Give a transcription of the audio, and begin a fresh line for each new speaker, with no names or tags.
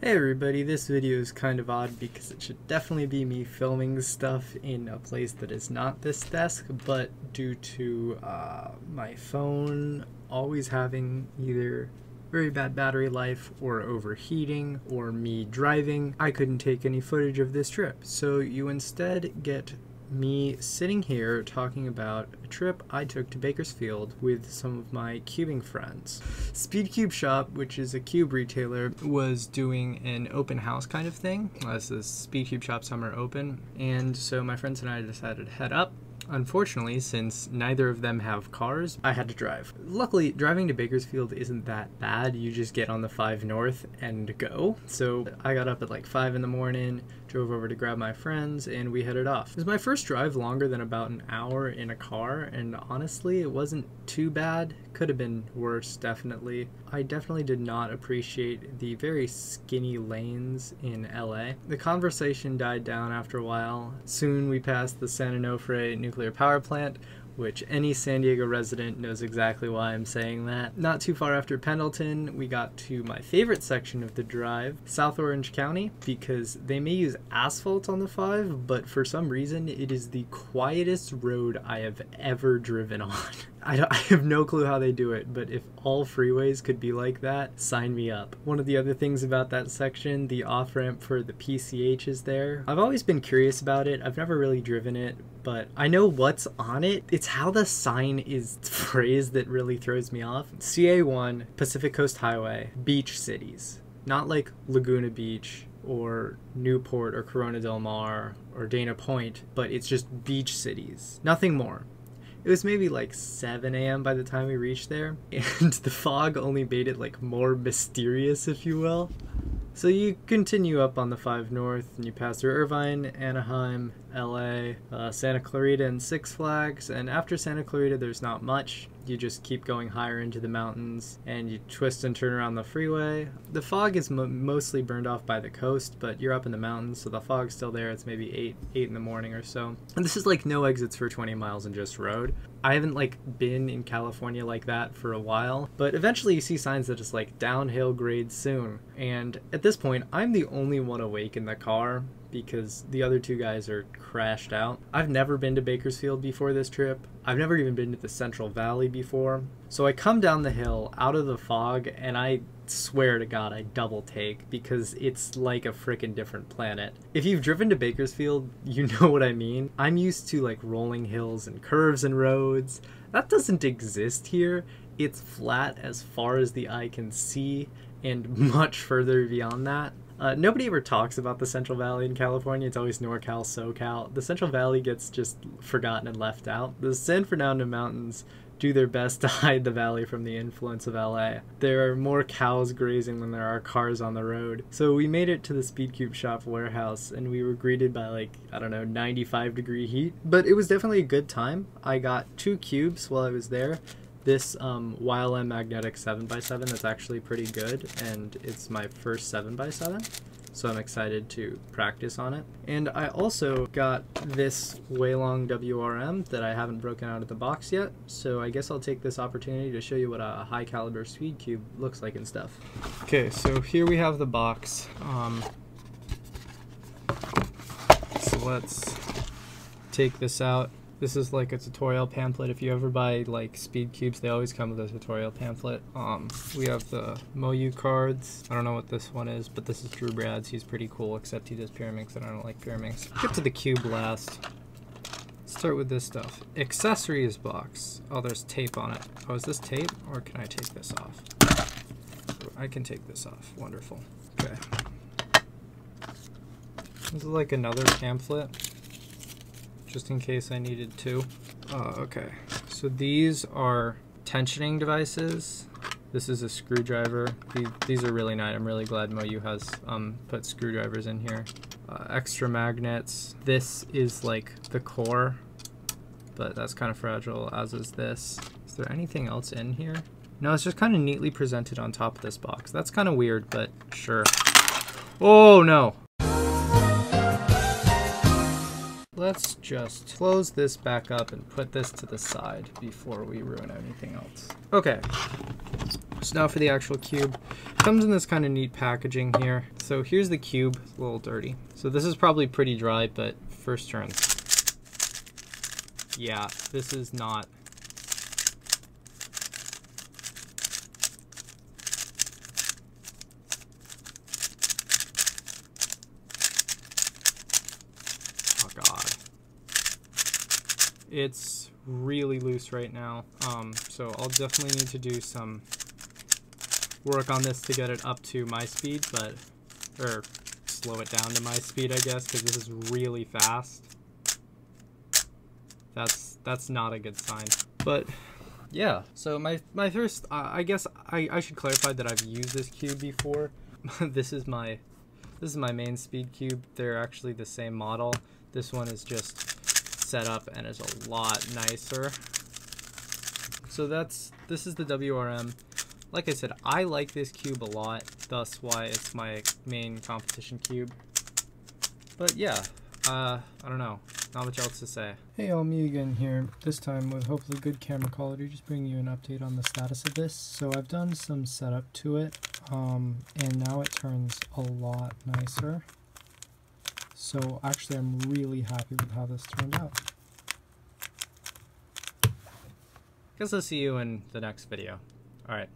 Hey everybody, this video is kind of odd because it should definitely be me filming stuff in a place that is not this desk, but due to my phone always having either very bad battery life or overheating or me driving, I couldn't take any footage of this trip. So you instead get me sitting here talking about a trip I took to Bakersfield with some of my cubing friends. Speed Cube Shop, which is a cube retailer, was doing an open house kind of thing as the Speed Cube Shop Summer Open, and so my friends and I decided to head up. Unfortunately, since neither of them have cars, I had to drive. Luckily, driving to Bakersfield isn't that bad. You just get on the 5 North and go. So I got up at like 5 in the morning, drove over to grab my friends, and we headed off. It was my first drive longer than about an hour in a car, and honestly, it wasn't too bad. Could have been worse, definitely. I definitely did not appreciate the very skinny lanes in LA. The conversation died down after a while. Soon we passed the San Onofre nuclear power plant, which any San Diego resident knows exactly why I'm saying that. Not too far after Pendleton, we got to my favorite section of the drive, South Orange County, because they may use asphalt on the 5, but for some reason it is the quietest road I have ever driven on. I have no clue how they do it, but if all freeways could be like that, sign me up. One of the other things about that section, the off-ramp for the PCH is there. I've always been curious about it. I've never really driven it, but I know what's on it. It's how the sign is phrased that really throws me off. CA1, Pacific Coast Highway, beach cities. Not like Laguna Beach or Newport or Corona Del Mar or Dana Point, but it's just beach cities. Nothing more. It was maybe like 7 a.m. by the time we reached there, and the fog only made it like more mysterious, if you will. So you continue up on the 5 North, and you pass through Irvine, Anaheim, LA, Santa Clarita, and Six Flags, and after Santa Clarita there's not much. You just keep going higher into the mountains, and you twist and turn around the freeway. The fog is mostly burned off by the coast, but you're up in the mountains, so the fog's still there. It's maybe 8 in the morning or so. And this is like no exits for 20 miles and just road. I haven't like been in California like that for a while, but eventually you see signs that it's like downhill grade soon. And at this point, I'm the only one awake in the car because the other 2 guys are crashed out. I've never been to Bakersfield before this trip. I've never even been to the Central Valley before. So I come down the hill out of the fog, and I swear to God I double take because it's like a freaking different planet. If you've driven to Bakersfield, you know what I mean. I'm used to like rolling hills and curves and roads. That doesn't exist here. It's flat as far as the eye can see and much further beyond that. Nobody ever talks about the Central Valley in California. It's always NorCal, SoCal. The Central Valley gets just forgotten and left out. The San Fernando Mountains do their best to hide the valley from the influence of LA. There are more cows grazing than there are cars on the road. So we made it to the Speed Cube Shop warehouse, and we were greeted by like, I don't know, 95-degree heat. But it was definitely a good time. I got 2 cubes while I was there. This Weilong Magnetic 7x7 that's actually pretty good, and it's my first 7x7, so I'm excited to practice on it. And I also got this Weilong WRM that I haven't broken out of the box yet, so I guess I'll take this opportunity to show you what a high caliber speed cube looks like and stuff. Okay, so here we have the box. So let's take this out. This is like a tutorial pamphlet. If you ever buy like speed cubes, they always come with a tutorial pamphlet. We have the Moyu cards. I don't know what this one is, but this is Drew Brad's. He's pretty cool, except he does pyraminx and I don't like pyraminx. Get to the cube last. Let's start with this stuff. Accessories box. Oh, there's tape on it. Oh, is this tape? Or can I take this off? I can take this off. Wonderful. Okay. This is like another pamphlet, just in case I needed to. Okay, so these are tensioning devices. This is a screwdriver. These are really nice. I'm really glad Moyu has put screwdrivers in here. Extra magnets. This is like the core, but that's kind of fragile, as is this. Is there anything else in here? No, it's just kind of neatly presented on top of this box. That's kind of weird, but sure. Oh no! Let's just close this back up and put this to the side before we ruin anything else. Okay, So now for the actual cube. Comes in this kind of neat packaging here. So here's the cube, it's a little dirty. So this is probably pretty dry, but first turns. Yeah, this is not. Oh God. It's really loose right now. So I'll definitely need to do some work on this to get it up to my speed, or slow it down to my speed, I guess, because this is really fast. That's not a good sign. But yeah, so my first, I guess I should clarify that I've used this cube before. This is my main speed cube. They're actually the same model. This one is just set up and is a lot nicer. So this is the WRM. Like I said, I like this cube a lot, thus why it's my main competition cube. But yeah, I don't know, not much else to say. Hey all, me again here, this time with hopefully good camera quality, just bringing you an update on the status of this. So I've done some setup to it, and now it turns a lot nicer. So actually I'm really happy with how this turned out. Guess I'll see you in the next video. Alright.